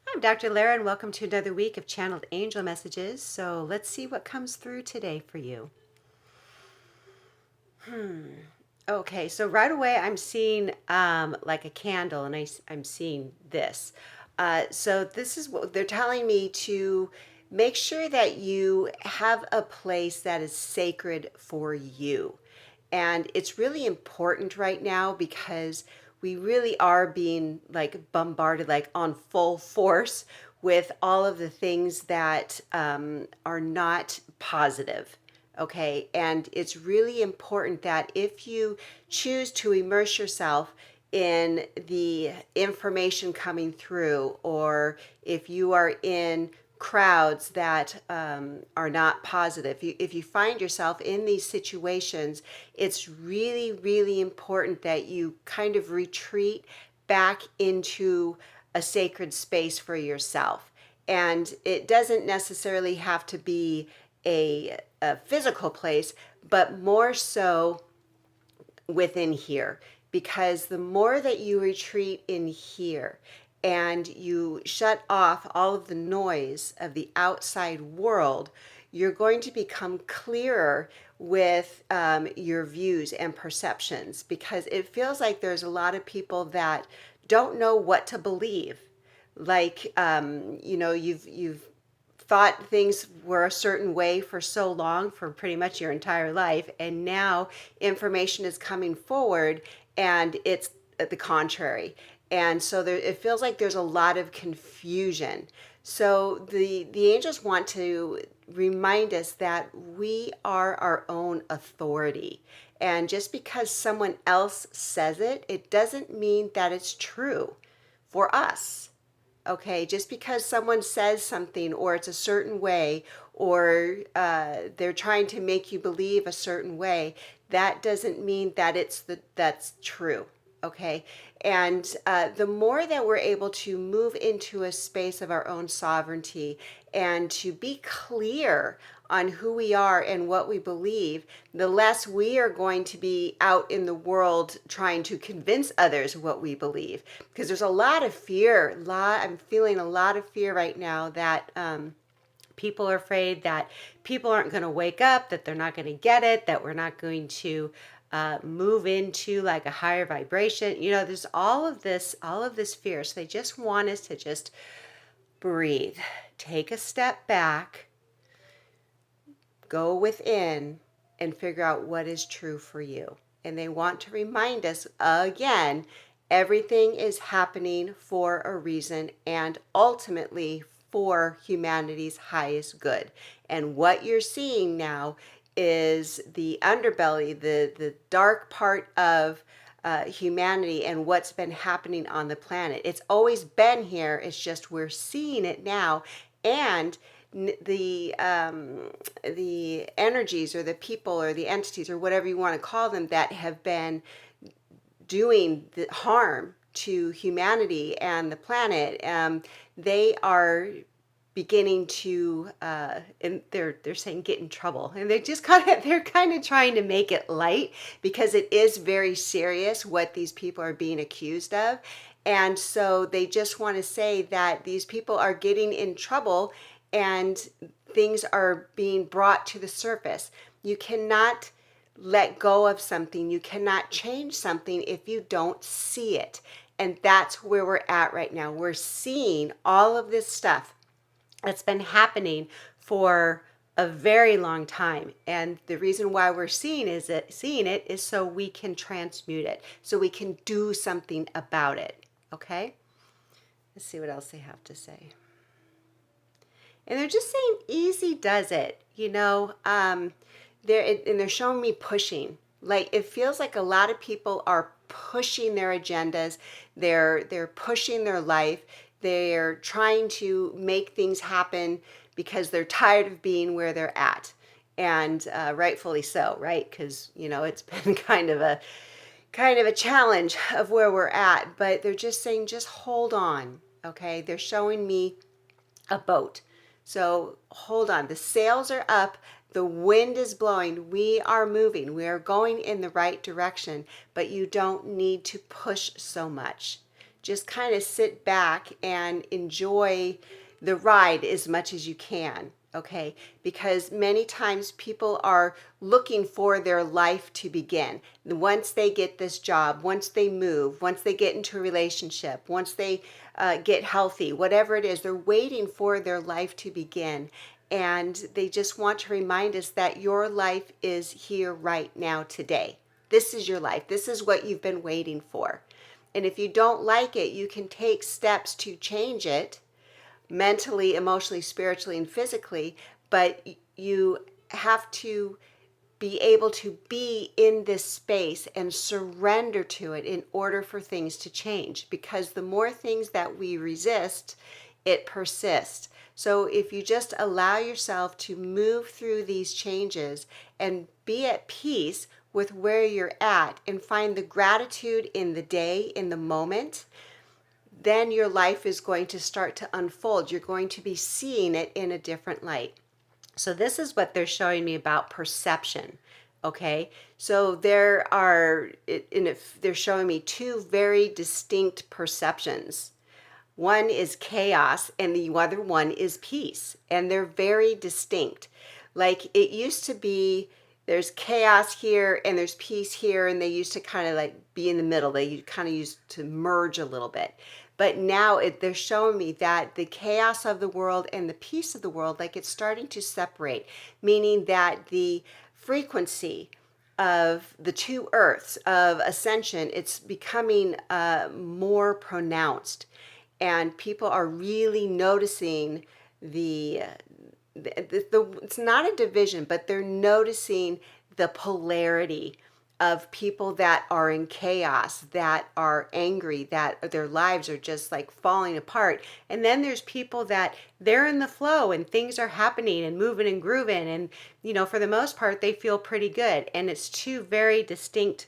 I'm Dr. Lara, and welcome to another week of Channeled Angel Messages. So let's see what comes through today for you. Okay, so right away I'm seeing like a candle, and I'm seeing this. So this is what they're telling me to make sure that you have a place that is sacred for you. And it's really important right now because we really are being like bombarded, like on full force with all of the things that are not positive. Okay. And it's really important that if you choose to immerse yourself in the information coming through, or if you are in crowds that are not positive, if you find yourself in these situations, it's really, really important that you kind of retreat back into a sacred space for yourself. And it doesn't necessarily have to be a physical place, but more so within here. Because the more that you retreat in here and you shut off all of the noise of the outside world, you're going to become clearer with your views and perceptions, because it feels like there's a lot of people that don't know what to believe. Like, you've thought things were a certain way for so long, for pretty much your entire life, and now information is coming forward and it's the contrary. And so it feels like there's a lot of confusion. So the angels want to remind us that we are our own authority. And just because someone else says it, it doesn't mean that it's true for us. Okay, just because someone says something, or it's a certain way, or they're trying to make you believe a certain way, that doesn't mean that that's true. Okay, and the more that we're able to move into a space of our own sovereignty and to be clear on who we are and what we believe, the less we are going to be out in the world trying to convince others what we believe. Because there's a lot of fear. I'm feeling a lot of fear right now that people are afraid that people aren't going to wake up, that they're not going to get it, that we're not going to move into like a higher vibration. There's all of this fear. So they just want us to just breathe, take a step back, go within, and figure out what is true for you. And they want to remind us again, everything is happening for a reason and ultimately for humanity's highest good. And what you're seeing now is the underbelly, the dark part of humanity and what's been happening on the planet. It's always been here. It's just we're seeing it now. And the energies or the people or the entities or whatever you want to call them that have been doing the harm to humanity and the planet, they are beginning to and they're saying get in trouble, and they're kind of trying to make it light, because it is very serious what these people are being accused of. And so they just want to say that these people are getting in trouble and things are being brought to the surface. You cannot let go of something, you cannot change something if you don't see it. And that's where we're at right now. We're seeing all of this stuff that's been happening for a very long time. And the reason why we're seeing it is so we can transmute it, so we can do something about it. Okay? Let's see what else they have to say. And they're just saying easy does it. They're showing me pushing. Like, it feels like a lot of people are pushing their agendas. They're pushing their life. They're trying to make things happen because they're tired of being where they're at. And rightfully so, right? Because it's been kind of a challenge of where we're at. But they're just saying, just hold on. Okay, they're showing me a boat. So hold on. The sails are up. The wind is blowing. We are moving. We are going in the right direction, but you don't need to push so much. just kind of sit back and enjoy the ride as much as you can. Okay, because many times people are looking for their life to begin. Once they get this job, once they move, once they get into a relationship, once they get healthy, whatever it is, they're waiting for their life to begin. And they just want to remind us that your life is here right now today. This is your life. This is what you've been waiting for. And if you don't like it, you can take steps to change it mentally, emotionally, spiritually, and physically, but you have to be able to be in this space and surrender to it in order for things to change. Because the more things that we resist, it persists. So if you just allow yourself to move through these changes and be at peace with where you're at and find the gratitude in the day, in the moment, then your life is going to start to unfold. You're going to be seeing it in a different light. So this is what they're showing me about perception. Okay, so they're showing me two very distinct perceptions. One is chaos and the other one is peace, and they're very distinct. Like it used to be, there's chaos here and there's peace here, and they used to kind of like be in the middle. They kind of used to merge a little bit. But now they're showing me that the chaos of the world and the peace of the world, like it's starting to separate, meaning that the frequency of the two earths of ascension, it's becoming more pronounced. And people are really noticing it's not a division, but they're noticing the polarity of people that are in chaos, that are angry, that their lives are just like falling apart. And then there's people that they're in the flow and things are happening and moving and grooving. And, for the most part, they feel pretty good. And it's two very distinct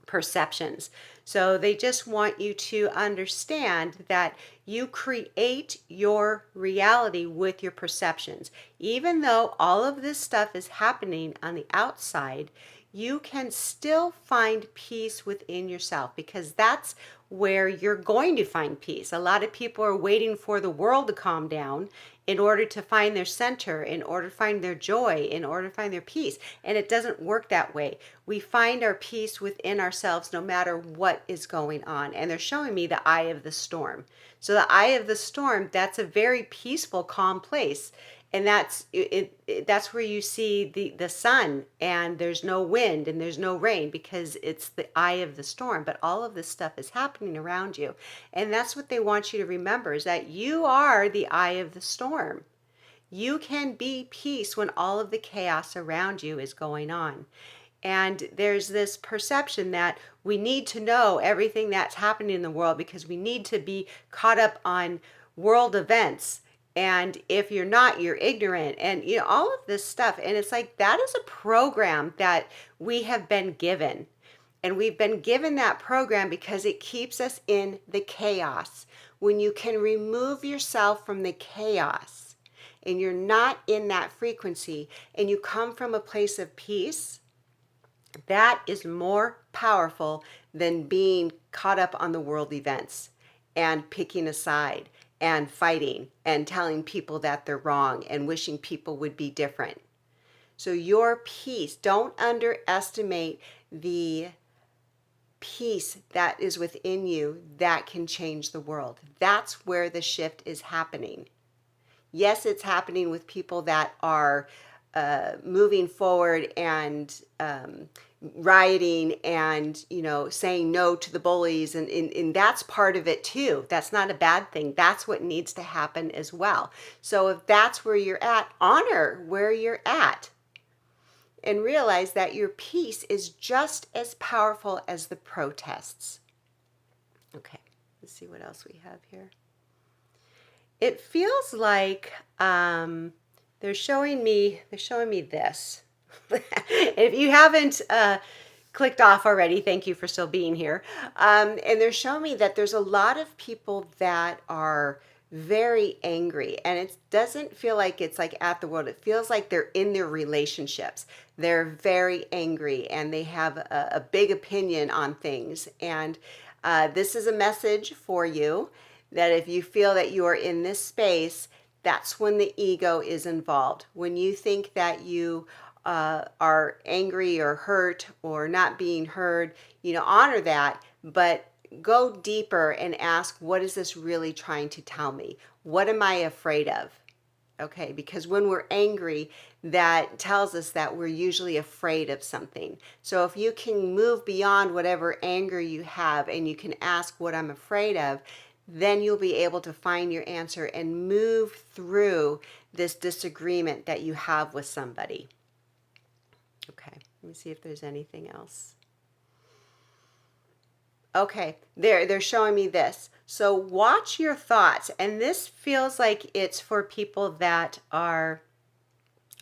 perceptions. So they just want you to understand that you create your reality with your perceptions. Even though all of this stuff is happening on the outside, you can still find peace within yourself, because that's where you're going to find peace. A lot of people are waiting for the world to calm down in order to find their center, in order to find their joy, in order to find their peace. And it doesn't work that way. We find our peace within ourselves no matter what is going on. And they're showing me the eye of the storm. So the eye of the storm, that's a very peaceful, calm place. And that's where you see the sun, and there's no wind and there's no rain, because it's the eye of the storm. But all of this stuff is happening around you. And that's what they want you to remember, is that you are the eye of the storm. You can be peace when all of the chaos around you is going on. And there's this perception that we need to know everything that's happening in the world because we need to be caught up on world events. And if you're not, you're ignorant, and all of this stuff. And it's like, that is a program that we have been given. And we've been given that program because it keeps us in the chaos. When you can remove yourself from the chaos and you're not in that frequency and you come from a place of peace, that is more powerful than being caught up on the world events and picking a side and fighting and telling people that they're wrong and wishing people would be different. So your peace, don't underestimate the peace that is within you that can change the world. That's where the shift is happening. Yes, it's happening with people that are moving forward and rioting and saying no to the bullies, and that's part of it too. That's not a bad thing. That's what needs to happen as well. So if that's where you're at, honor where you're at and realize that your peace is just as powerful as the protests. Okay, let's see what else we have here. It feels like they're showing me this. If you haven't clicked off already, thank you for still being here. And they're showing me that there's a lot of people that are very angry, and it doesn't feel like it's like at the world. It feels like they're in their relationships. They're very angry and they have a big opinion on things. And This is a message for you that if you feel that you are in this space, that's when the ego is involved. When you think that you are angry or hurt or not being heard, honor that, but go deeper and ask, what is this really trying to tell me? What am I afraid of? Okay, because when we're angry, that tells us that we're usually afraid of something. So if you can move beyond whatever anger you have and you can ask what I'm afraid of, then you'll be able to find your answer and move through this disagreement that you have with somebody. Okay, let me see if there's anything else. Okay, they're showing me this. So watch your thoughts, and this feels like it's for people that are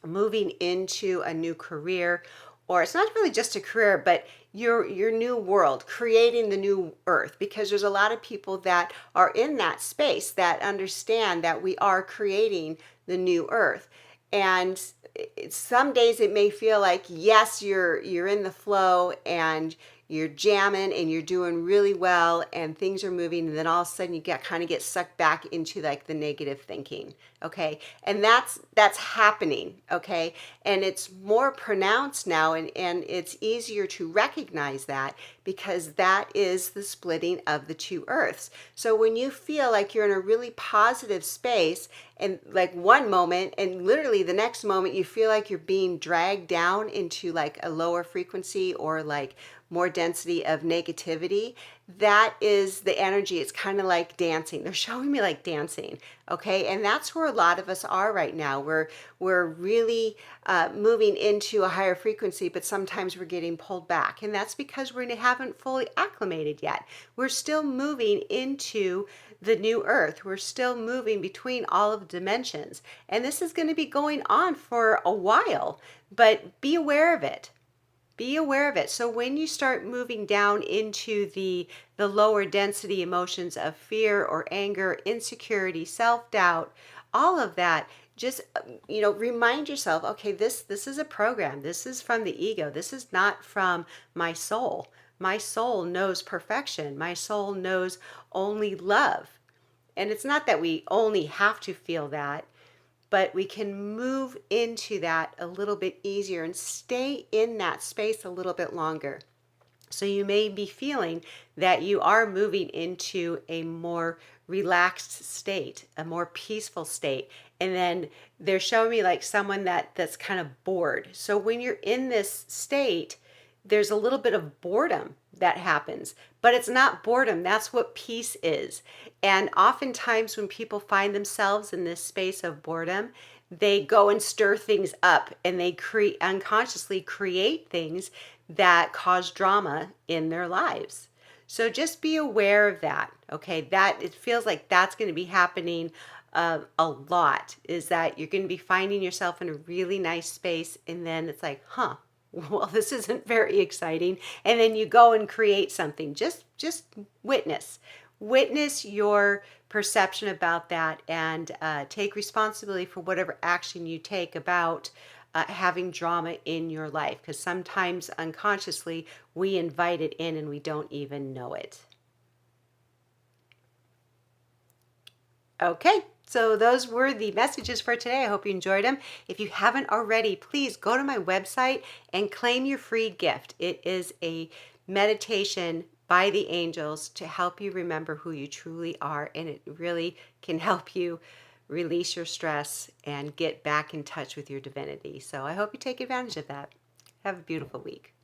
moving into a new career, or it's not really just a career, but your new world, creating the new earth, because there's a lot of people that are in that space that understand that we are creating the new earth. And some days it may feel like, yes, you're in the flow and you're jamming and you're doing really well and things are moving, and then all of a sudden you get sucked back into like the negative thinking. Okay, and that's happening. Okay, and it's more pronounced now, and it's easier to recognize that because that is the splitting of the two earths. So when you feel like you're in a really positive space, and like one moment and literally the next moment you feel like you're being dragged down into like a lower frequency or like more density of negativity, that is the energy. It's kind of like dancing. They're showing me like dancing. Okay, and that's where a lot of us are right now. We're really moving into a higher frequency, but sometimes we're getting pulled back, and that's because we haven't fully acclimated yet. We're still moving into the new earth. We're still moving between all of the dimensions, and this is going to be going on for a while, but be aware of it. Be aware of it. So when you start moving down into the lower density emotions of fear or anger, insecurity, self-doubt, all of that, just remind yourself, okay, this is a program. This is from the ego. This is not from my soul. My soul knows perfection. My soul knows only love. And it's not that we only have to feel that, but we can move into that a little bit easier and stay in that space a little bit longer. So you may be feeling that you are moving into a more relaxed state, a more peaceful state. And then they're showing me like someone that's kind of bored. So when you're in this state, there's a little bit of boredom that happens, but it's not boredom. That's what peace is. And oftentimes when people find themselves in this space of boredom, they go and stir things up and they unconsciously create things that cause drama in their lives. So just be aware of that. Okay, that it feels like that's going to be happening a lot, is that you're going to be finding yourself in a really nice space, and then it's like, well, this isn't very exciting, and then you go and create something. Just witness your perception about that, and take responsibility for whatever action you take about having drama in your life, because sometimes unconsciously we invite it in and we don't even know it. Okay, so those were the messages for today. I hope you enjoyed them. If you haven't already, please go to my website and claim your free gift. It is a meditation by the angels to help you remember who you truly are, and it really can help you release your stress and get back in touch with your divinity. So I hope you take advantage of that. Have a beautiful week.